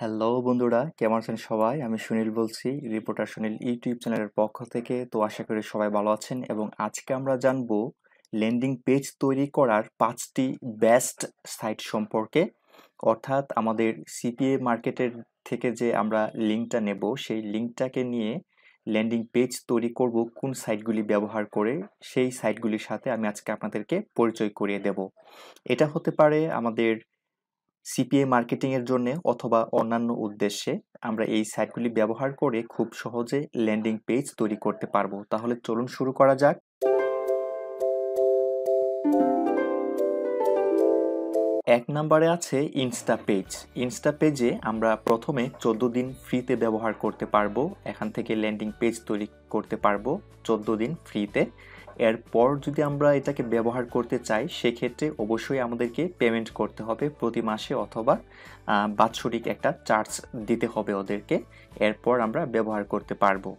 Hello বন্ধুরা, কেমন আছেন সবাই? আমি সুনীল বলছি, রিপোর্টার সুনীল ইউটিউব চ্যানেলের পক্ষ থেকে। তো আশা করি সবাই ভালো আছেন এবং আজকে আমরা জানবো ল্যান্ডিং পেজ তৈরি করার 5টি বেস্ট সাইট সম্পর্কে। অর্থাৎ আমাদের সিপিএ মার্কেটের থেকে যে আমরা লিঙ্কটা নেব, সেই লিঙ্কটাকে নিয়ে ল্যান্ডিং পেজ তৈরি করব কোন সাইটগুলি ব্যবহার করে, সেই সাইটগুলির সাথে আমি আজকে আপনাদেরকে পরিচয় করিয়ে দেব। এটা হতে পারে আমাদের সিপিএ মার্কেটিং এর জন্য অথবা অন্যান্য উদ্দেশ্যে আমরা এই সাইটগুলি ব্যবহার করে খুব সহজে ল্যান্ডিং পেজ তৈরি করতে পারবো। তাহলে চলুন শুরু করা যাক। এক নম্বরে আছে ইনস্টাপেজ। ইনস্টাপেজে আমরা প্রথমে 14 দিন ফ্রিতে ব্যবহার করতে পারবো। এখান থেকে ল্যান্ডিং পেজ তৈরি করতে পারবো 14 দিন ফ্রিতে। এরপর যদি আমরা এটাকে ব্যবহার করতে চাই, সেক্ষেত্রে অবশ্যই আমাদেরকে পেমেন্ট করতে হবে প্রতি মাসে অথবা বাৎসরিক একটা চার্জ দিতে হবে ওদেরকে। এরপর আমরা ব্যবহার করতে পারবো।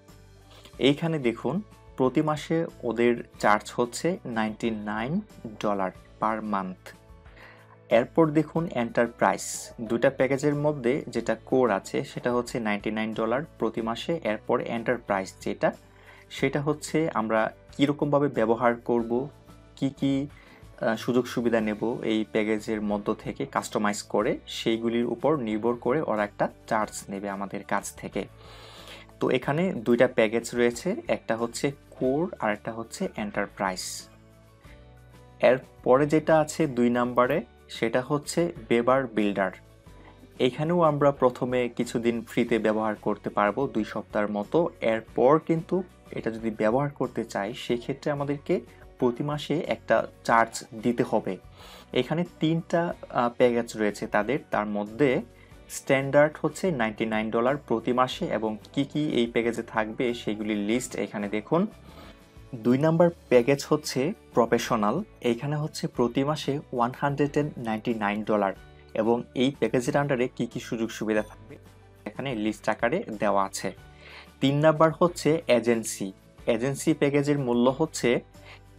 এইখানে দেখুন, প্রতি মাসে ওদের চার্জ হচ্ছে $99 পার মান্থ। এরপর দেখুন এন্টারপ্রাইজ, দুটা প্যাকেজের মধ্যে যেটা কোর আছে সেটা হচ্ছে $99 প্রতি মাসে। এরপর এন্টারপ্রাইজ সেটা হচ্ছে আমরা কীরকমভাবে ব্যবহার করব, কি কি সুযোগ সুবিধা নেব এই প্যাকেজের মধ্য থেকে কাস্টমাইজ করে, সেইগুলির উপর নির্ভর করে ওরা একটা চার্জ নেবে আমাদের কাছ থেকে। তো এখানে দুইটা প্যাকেজ রয়েছে, একটা হচ্ছে কোর আর একটা হচ্ছে এন্টারপ্রাইজ। এরপরে যেটা আছে 2 নম্বরে, সেটা হচ্ছে বেবার বিল্ডার। এখানেও আমরা প্রথমে কিছুদিন ফ্রিতে ব্যবহার করতে পারবো 2 সপ্তাহের মতো। এরপর কিন্তু এটা যদি ব্যবহার করতে চাই, সেক্ষেত্রে আমাদেরকে প্রতি মাসে একটা চার্জ দিতে হবে। এখানে 3টা প্যাকেজ রয়েছে তার মধ্যে স্ট্যান্ডার্ড হচ্ছে $99 প্রতি মাসে, এবং কি কি এই প্যাকেজে থাকবে সেগুলির লিস্ট এখানে দেখুন। 2 নাম্বার প্যাকেজ হচ্ছে প্রফেশনাল। এইখানে হচ্ছে প্রতি মাসে $199, এবং এই প্যাকেজের আন্ডারে কি কি সুযোগ সুবিধা থাকবে এখানে লিস্ট আকারে দেওয়া আছে। 3 নাম্বার হচ্ছে এজেন্সি। এজেন্সি প্যাকেজের মূল্য হচ্ছে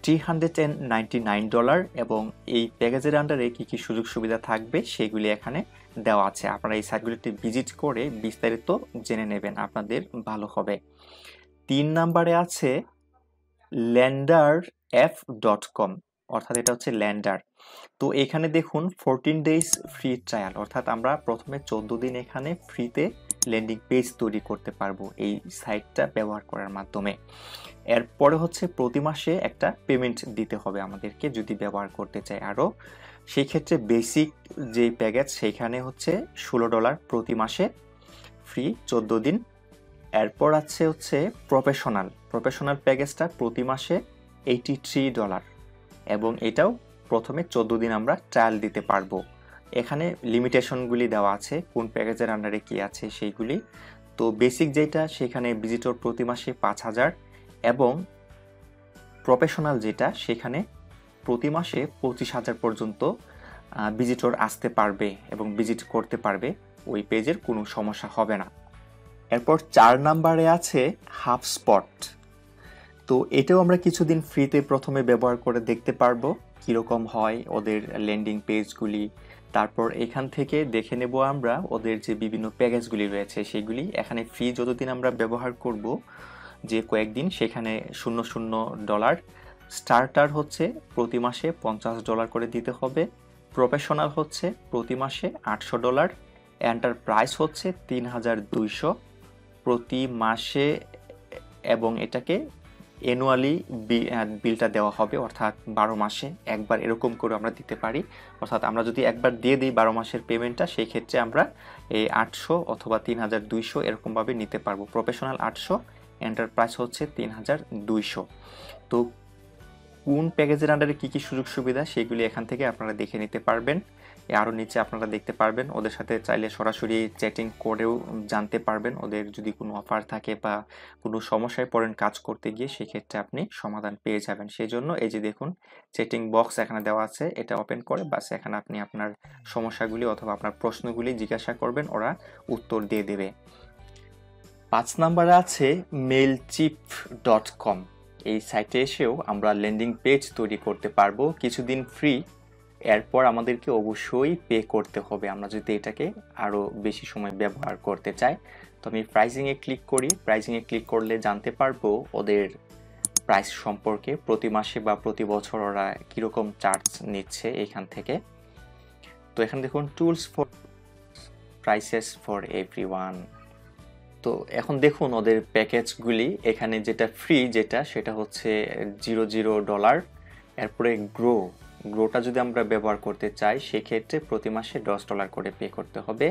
$399, এবং এই প্যাকেজের আন্ডারে কি কি সুযোগ সুবিধা থাকবে সেগুলি এখানে দেওয়া আছে। আপনারা এই সাইটগুলিতে ভিজিট করে বিস্তারিত জেনে নেবেন, আপনাদের ভালো হবে। 3 নাম্বারে আছে Landerapp.com, অর্থাৎ এটা হচ্ছে ল্যান্ডার। তো এখানে দেখুন 14 ডেজ ফ্রি ট্রায়াল, অর্থাৎ আমরা প্রথমে 14 দিন এখানে ফ্রিতে ল্যান্ডিং পেজ তৈরি করতে পারবো এই সাইটটা ব্যবহার করার মাধ্যমে। এরপরে হচ্ছে প্রতি মাসে একটা পেমেন্ট দিতে হবে আমাদেরকে যদি ব্যবহার করতে চাই আরও। সেই ক্ষেত্রে বেসিক যে প্যাকেজ সেখানে হচ্ছে $16 প্রতি মাসে ফ্রি 14 দিন। এরপর হচ্ছে প্রফেশনাল প্যাকেজটা প্রতি মাসে $83, এবং এটাও প্রথমে 14 দিন আমরা ট্রায়াল দিতে পারবো। এখানে লিমিটেশনগুলি দেওয়া আছে কোন প্যাকেজের আন্ডারে কি আছে সেইগুলি। তো বেসিক যেটা সেখানে ভিজিটর প্রতি মাসে 5,000, এবং প্রফেশনাল যেটা সেখানে প্রতি মাসে 25,000 পর্যন্ত ভিজিটর আসতে পারবে এবং ভিজিট করতে পারবে, ওই পেজের কোনো সমস্যা হবে না। এরপর 4 নাম্বারে আছে হাবস্পট। তো এটাও আমরা কিছুদিন ফ্রিতে প্রথমে ব্যবহার করে দেখতে পারবো কীরকম হয় ওদের ল্যান্ডিং পেজগুলি। তারপর এখান থেকে দেখে নেব আমরা ওদের যে বিভিন্ন প্যাকেজগুলি রয়েছে সেগুলি। এখানে ফ্রি যতদিন আমরা ব্যবহার করব, যে কয়েকদিন, সেখানে $00। স্টার্টার হচ্ছে প্রতি মাসে $50 করে দিতে হবে। প্রফেশনাল হচ্ছে প্রতি মাসে $800। এন্টারপ্রাইজ হচ্ছে 3,200 প্রতি মাসে, এবং এটাকে অ্যানুয়ালি বিলটা দেওয়া হবে, অর্থাৎ 12 মাসে একবার এরকম করে আমরা দিতে পারি। অর্থাৎ আমরা যদি একবার দিয়ে দিই 12 মাসের পেমেন্টটা, সেই ক্ষেত্রে আমরা এই 800 অথবা 3,200 এরকমভাবে নিতে পারবো। প্রফেশনাল 800, এন্টারপ্রাইজ হচ্ছে 3,200। তো কোন প্যাকেজের আন্ডারে কী কী সুযোগ সুবিধা সেগুলি এখান থেকে আপনারা দেখে নিতে পারবেন। আরও নিচে আপনারা দেখতে পারবেন, ওদের সাথে চাইলে সরাসরি চ্যাটিং করেও জানতে পারবেন ওদের যদি কোনো অফার থাকে বা কোনো সমস্যায় পড়েন কাজ করতে গিয়ে, সেক্ষেত্রে আপনি সমাধান পেয়ে যাবেন। সেই জন্য এই যে দেখুন চ্যাটিং বক্স এখানে দেওয়া আছে, এটা ওপেন করে বাস এখানে আপনি আপনার সমস্যাগুলি অথবা আপনার প্রশ্নগুলি জিজ্ঞাসা করবেন, ওরা উত্তর দিয়ে দেবে। 5 নাম্বারে আছে Mailchimp.com। এই সাইটে এসেও আমরা ল্যান্ডিং পেজ তৈরি করতে পারবো কিছুদিন ফ্রি, এরপর আমাদেরকে অবশ্যই পে করতে হবে আমরা যদি এটাকে আরও বেশি সময় ব্যবহার করতে চাই। তো আমি প্রাইসিংয়ে ক্লিক করি। প্রাইসিংয়ে ক্লিক করলে জানতে পারবো ওদের প্রাইস সম্পর্কে, প্রতি মাসে বা প্রতি বছর ওরা কীরকম চার্জ নিচ্ছে এখান থেকে। তো এখানে দেখুন tools for prices for everyone. তো এখন দেখুন ওদের প্যাকেজগুলি, এখানে যেটা ফ্রি যেটা সেটা হচ্ছে $00। এরপরে গ্রোটা যদি আমরা ব্যবহার করতে চাই সেক্ষেত্রে প্রতি মাসে $10 করে পে করতে হবে।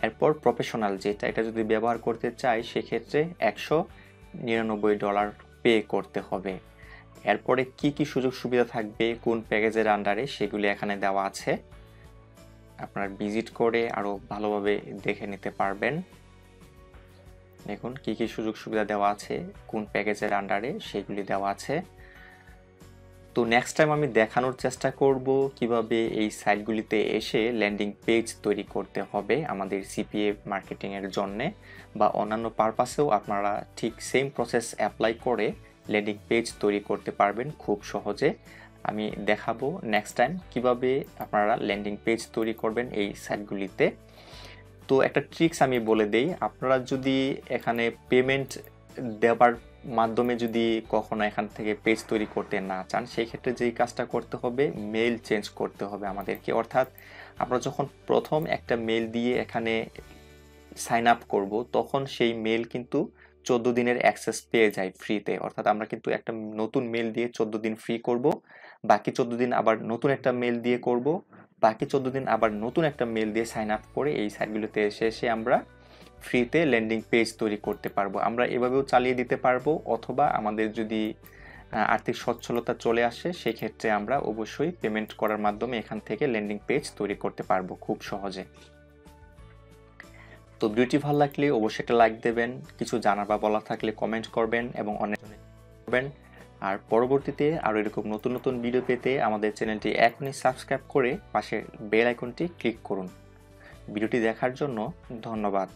এরপর প্রফেশনাল যেটা, এটা যদি ব্যবহার করতে চাই সেক্ষেত্রে $199 পে করতে হবে। এরপরে কি কি সুযোগ সুবিধা থাকবে কোন প্যাকেজের আন্ডারে সেগুলি এখানে দেওয়া আছে, আপনারা ভিজিট করে আরও ভালোভাবে দেখে নিতে পারবেন। দেখুন কি কি সুযোগ সুবিধা দেওয়া আছে কোন প্যাকেজের আন্ডারে সেগুলি দেওয়া আছে। তো নেক্সট টাইম আমি দেখানোর চেষ্টা করব কিভাবে এই সাইটগুলিতে এসে ল্যান্ডিং পেজ তৈরি করতে হবে আমাদের সিপিএ মার্কেটিংয়ের জন্যে, বা অন্যান্য পারপাসেও আপনারা ঠিক সেম প্রসেস অ্যাপ্লাই করে ল্যান্ডিং পেজ তৈরি করতে পারবেন খুব সহজে। আমি দেখাবো নেক্সট টাইম কিভাবে আপনারা ল্যান্ডিং পেজ তৈরি করবেন এই সাইটগুলিতে। তো একটা ট্রিক্স আমি বলে দেই, আপনারা যদি এখানে পেমেন্ট দেওয়ার মাধ্যমে যদি কখনো এখান থেকে পেজ তৈরি করতে না চান সেই ক্ষেত্রে যেই কাজটা করতে হবে, মেইল চেঞ্জ করতে হবে আমাদেরকে। অর্থাৎ আমরা যখন প্রথম একটা মেইল দিয়ে এখানে সাইন আপ করব তখন সেই মেইল কিন্তু 14 দিনের অ্যাক্সেস পেয়ে যায় ফ্রিতে। অর্থাৎ আমরা কিন্তু একটা নতুন মেইল দিয়ে 14 দিন ফ্রি করব, বাকি 14 দিন আবার নতুন একটা মেইল দিয়ে করব, বাকি 14 দিন আবার নতুন একটা মেইল দিয়ে সাইন আপ করে এই সাইটগুলোতে এসে আমরা ফ্রিতে ল্যান্ডিং পেজ তৈরি করতে পারবো। আমরা এভাবেও চালিয়ে দিতে পারবো, অথবা আমাদের যদি আর্থিক সচ্ছলতা চলে আসে সেক্ষেত্রে আমরা অবশ্যই পেমেন্ট করার মাধ্যমে এখান থেকে ল্যান্ডিং পেজ তৈরি করতে পারবো খুব সহজে। তো ভিডিওটি ভালো লাগলে অবশ্যই একটা লাইক দেবেন, কিছু জানার বা বলা থাকলে কমেন্ট করবেন এবং অনেক করবেন। আর পরবর্তীতে আরও এরকম নতুন নতুন ভিডিও পেতে আমাদের চ্যানেলটি এখনই সাবস্ক্রাইব করে পাশে বেল আইকনটি ক্লিক করুন। ভিডিওটি দেখার জন্য ধন্যবাদ।